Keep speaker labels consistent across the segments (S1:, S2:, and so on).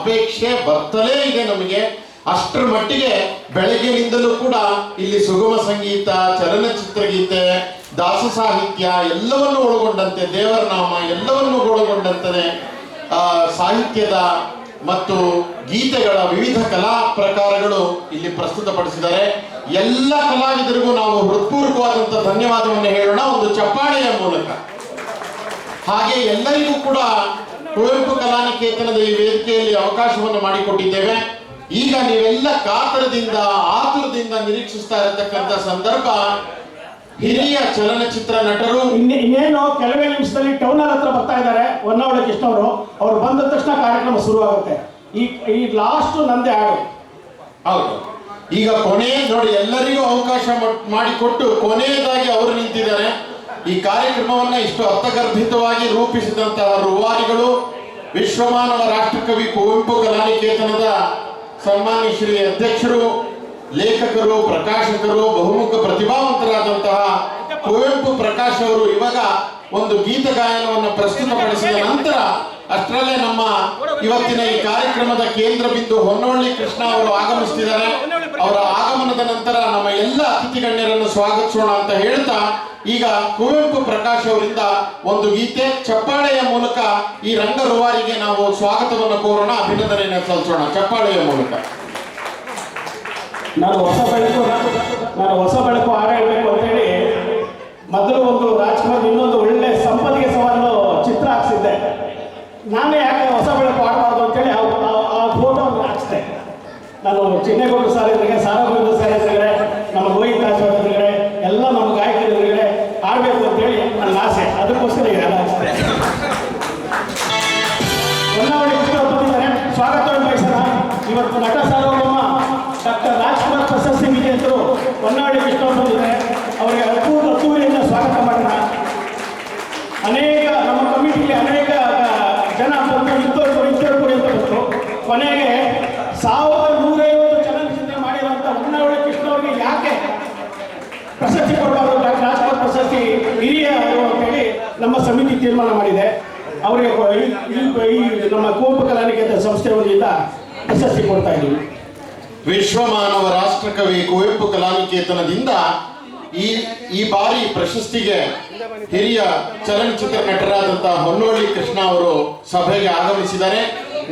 S1: ಅಪೇಕ್ಷೆ ಬರ್ತಲೇ ಇದೆ ನಮಗೆ. ಅಷ್ಟರ ಮಟ್ಟಿಗೆ ಬೆಳಗ್ಗೆನಿಂದಲೂ ಕೂಡ ಇಲ್ಲಿ ಸುಗಮ ಸಂಗೀತ, ಚಲನಚಿತ್ರ ಗೀತೆ, ದಾಸ ಸಾಹಿತ್ಯ ಎಲ್ಲವನ್ನು ಒಳಗೊಂಡಂತೆ, ದೇವರ ನಾಮ ಎಲ್ಲವನ್ನು ಒಳಗೊಂಡಂತೆ ಸಾಹಿತ್ಯದ ಮತ್ತು ಗೀತೆಗಳ ವಿವಿಧ ಕಲಾ ಪ್ರಕಾರಗಳು ಇಲ್ಲಿ ಪ್ರಸ್ತುತಪಡಿಸಿದ್ದಾರೆ. ಎಲ್ಲ ಕಲಾವಿದರಿಗೂ ನಾವು ಹೃತ್ಪೂರ್ವಕವಾದಂತಹ ಧನ್ಯವಾದವನ್ನು ಹೇಳೋಣ ಒಂದು ಚಪ್ಪಾಳೆಯ ಮೂಲಕ. ಹಾಗೆ ಎಲ್ಲರಿಗೂ ಕೂಡ ಕುವೆಂಪು ಕಲಾನಿಕೇತನದ ಈ ವೇದಿಕೆಯಲ್ಲಿ ಅವಕಾಶವನ್ನು ಮಾಡಿಕೊಟ್ಟಿದ್ದೇವೆ. ಈಗ ನೀವೆಲ್ಲ ಕಾತರದಿಂದ ಆತುರದಿಂದ ನಿರೀಕ್ಷಿಸ್ತಾ ಇರತಕ್ಕಂಥ ಸಂದರ್ಭ, ಹಿರಿಯ ಚಲನಚಿತ್ರ ನಟರು
S2: ಇನ್ನೇನು ಕೆಲವೇ ನಿಮಿಷದಲ್ಲಿ ಟೌನ್ ಹಾಲ್ ಹತ್ರ ಬರ್ತಾ ಇದ್ದಾರೆ. ಹೊನ್ನಾವಳಿ ಕೃಷ್ಣ ಅವರು ಬಂದ ತಕ್ಷಣ ಕಾರ್ಯಕ್ರಮ ಶುರುವಾಗುತ್ತೆ. ಈ ಲಾಸ್ಟ್ ನಂದೇ ಹಾಡು.
S1: ಹೌದು, ಈಗ ಕೊನೆ ನೋಡಿ, ಎಲ್ಲರಿಗೂ ಅವಕಾಶ ಮಾಡಿಕೊಟ್ಟು ಕೊನೆಯದಾಗಿ ಅವರು ನಿಂತಿದ್ದಾರೆ. ಈ ಕಾರ್ಯಕ್ರಮವನ್ನ ಇಷ್ಟು ಅರ್ಥಗರ್ಭಿತವಾಗಿ ರೂಪಿಸಿದಂತಹ ರೂವಾರಿಗಳು ವಿಶ್ವಮಾನವ ರಾಷ್ಟ್ರಕವಿ ಕುವೆಂಪು ಕಲಾನಿಕೇತನದ ಸನ್ಮಾನ್ಯ ಶ್ರೀ ಅಧ್ಯಕ್ಷರು, ಲೇಖಕರು, ಪ್ರಕಾಶಕರು, ಬಹುಮುಖ ಪ್ರತಿಭಾವಂತರಾದಂತಹ ಕುವೆಂಪು ಪ್ರಕಾಶ್ ಅವರು ಇವಾಗ ಒಂದು ಗೀತ ಗಾಯನವನ್ನು ಪ್ರಸ್ತುತಪಡಿಸಿದ ನಂತರ ಅಷ್ಟರಲ್ಲೇ ನಮ್ಮ ಇವತ್ತಿನ ಈ ಕಾರ್ಯಕ್ರಮದ ಕೇಂದ್ರ ಬಿಂದು ಹೊನ್ನವಳ್ಳಿ ಕೃಷ್ಣ ಅವರು ಆಗಮಿಸ್ತಿದ್ದಾರೆ. ಅವರ ಆಗಮನದ ನಂತರ ನಮ್ಮ ಎಲ್ಲ ಅತಿಥಿ ಗಣ್ಯರನ್ನು ಸ್ವಾಗತಿಸೋಣ ಅಂತ ಹೇಳ್ತಾ, ಈಗ ಕುವೆಂಪು ಪ್ರಕಾಶ್ ಅವರಿಂದ ಒಂದು ಗೀತೆ ಚಪ್ಪಾಳೆಯ ಮೂಲಕ ಈ ರಂಗ ರೂವಾರಿಗೆ ನಾವು ಸ್ವಾಗತವನ್ನು ಕೋರೋಣ, ಅಭಿನಂದನೆಯನ್ನು ಸಲ್ಲಿಸೋಣ ಚಪ್ಪಾಳೆಯ ಮೂಲಕ.
S2: ನಾನು ಹೊಸ ಬೆಳಕು ಹಾಡು ಹೇಳಬೇಕು ಅಂತೇಳಿ ಮೊದಲು ಒಂದು ರಾಜ್ಕುಮಾರ್ ಇನ್ನೊಂದು ಒಳ್ಳೆ ಸಂಪದಿಗೆ ಸವಾಲು ಚಿತ್ರ ಹಾಕ್ಸಿದ್ದೆ. ನಾನೇ ಯಾಕೆ ಹೊಸ ಬೆಳಕು ಆಡಬಾರ್ದು ಅಂತೇಳಿ ಆ ಫೋಟೋ ಹಾಕ್ಸಿದೆ. ನಾನು ಚಿನ್ನೇಗೌಡರು ಸರ್ ಎದುರಿಗೆ, ಸಾರಾಗೋವಿಂದ ಸರ್ ಎದುರುಗಡೆ, ನಮ್ಮ ರೋಹಿತ್ ರಾಜ್ ಎದುರುಗಡೆ, ಎಲ್ಲ ನಮ್ಮ ಗಾಯಕರ ಎದುರುಗಡೆ ಆಡಬೇಕು ಅಂತೇಳಿ ನನ್ನ ಆಸೆ. ಅದಕ್ಕೋಸ್ಕರ ಈಗ ಹಾಕ್ಸಿದೆ. ಹೊನ್ನಾವಳಿ ಕೃಷ್ಣ ಬಂದಿದ್ದಾರೆ, ಸ್ವಾಗತವನ್ನು ಬಯಸೋಣ. ಇವತ್ತು ನಟ ಸಾರ್ವಭೌಮ ಡಾಕ್ಟರ್ ರಾಜ್ಕುಮಾರ್ ಪ್ರಶಸ್ತಿ ವಿಜೇತರು ಹೊನ್ನಾವಳಿ ಕೃಷ್ಣ ಬಂದಿದ್ದಾರೆ. ಅವರಿಗೆ ಅದ್ದೂರಿಯಿಂದ ಸ್ವಾಗತ ಮಾಡೋಣ. ಅನೇಕ ನಮ್ಮ ಕಮಿಟಿಗೆ ಅನೇಕ ಜನ ಬಂದು ಇದ್ದವರು ಅಂತ ಬಂದರು. ಕೊನೆಗೆ 1150 ಚಲನಚಿತ್ರ ಮಾಡಿರುವಂಥ ಹೊನ್ನಾವಳಿ ಕೃಷ್ಣ ಅವರಿಗೆ ಯಾಕೆ ಪ್ರಶಸ್ತಿ ಕೊಡಬಾರ್ದು, ಡಾಕ್ಟರ್ ರಾಜ್ಕುಮಾರ್ ಪ್ರಶಸ್ತಿ ಹಿರಿಯ ಅಂತೇಳಿ ನಮ್ಮ ಸಮಿತಿ ತೀರ್ಮಾನ ಮಾಡಿದೆ. ಅವರಿಗೆ ಈ ನಮ್ಮ ಕುವೆಂಪು ಕಲಾನಿಕೇತನ ಸಂಸ್ಥೆ ವತಿಯಿಂದ ಪ್ರಶಸ್ತಿ ಕೊಡ್ತಾ ಇದ್ದೀವಿ.
S1: ವಿಶ್ವಮಾನವ ರಾಷ್ಟ್ರಕವಿ ಕುವೆಂಪು ಕಲಾನಿಕೇತನದಿಂದ ಈ ಬಾರಿ ಪ್ರಶಸ್ತಿಗೆ ಹಿರಿಯ ಚಲನಚಿತ್ರ ನಟರಾದಂತಹ ಹೊನ್ನವಳ್ಳಿ ಕೃಷ್ಣ ಅವರು ಸಭೆಗೆ ಆಗಮಿಸಿದ್ದಾರೆ.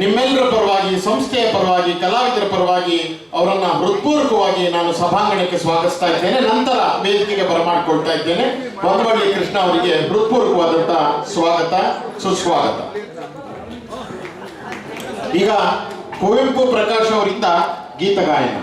S1: ನಿಮ್ಮೆಲ್ಲರ ಪರವಾಗಿ, ಸಂಸ್ಥೆಯ ಪರವಾಗಿ, ಕಲಾವಿದರ ಪರವಾಗಿ ಅವರನ್ನ ಹೃತ್ಪೂರ್ವಕವಾಗಿ ನಾನು ಸಭಾಂಗಣಕ್ಕೆ ಸ್ವಾಗತಿಸ್ತಾ ಇದ್ದೇನೆ. ನಂತರ ವೇದಿಕೆಗೆ ಬರಮಾಡಿಕೊಳ್ತಾ ಇದ್ದೇನೆ. ಹೊನ್ನವಳ್ಳಿ ಕೃಷ್ಣ ಅವರಿಗೆ ಹೃತ್ಪೂರ್ವಕವಾದಂತಹ ಸ್ವಾಗತ, ಸುಸ್ವಾಗತ. ಈಗ ಕುವೆಂಪು ಪ್ರಕಾಶ್ ಅವರಿಂದ ಗೀತ ಗಾಯನ.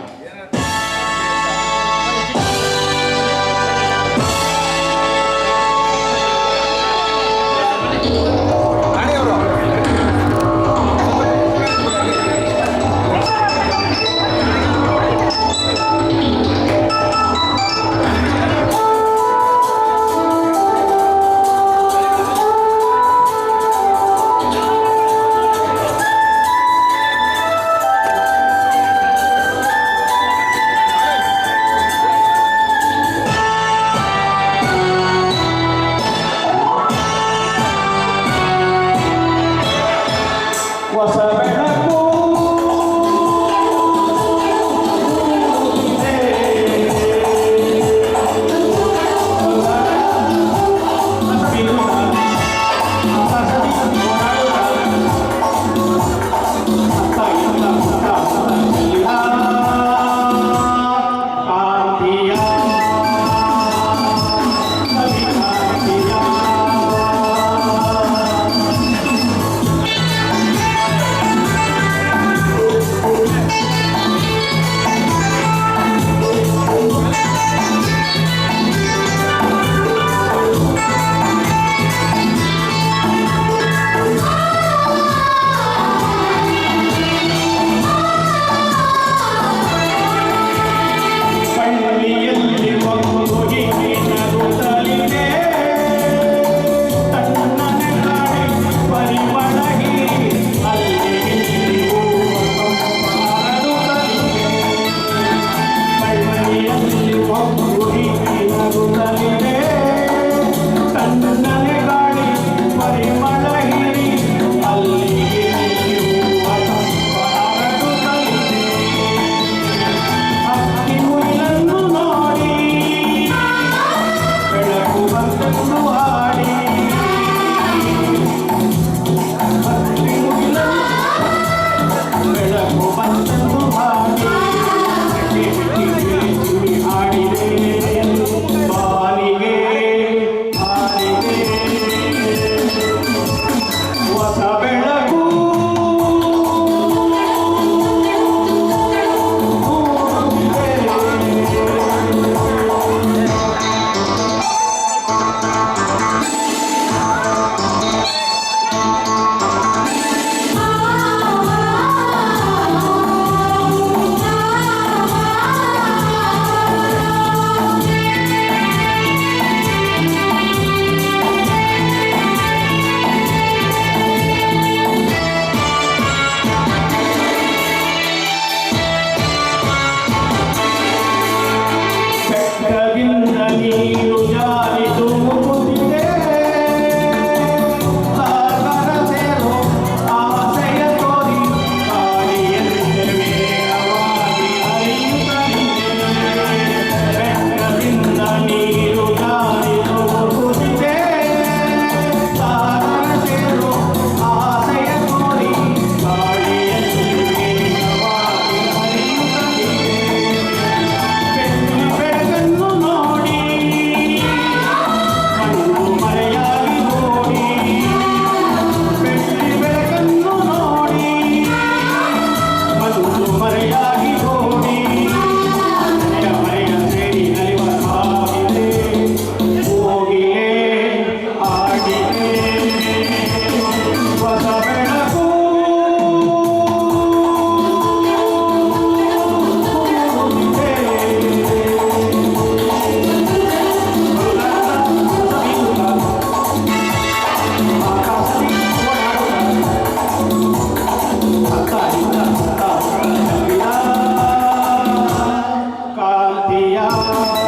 S2: ಗೋವಿಂದ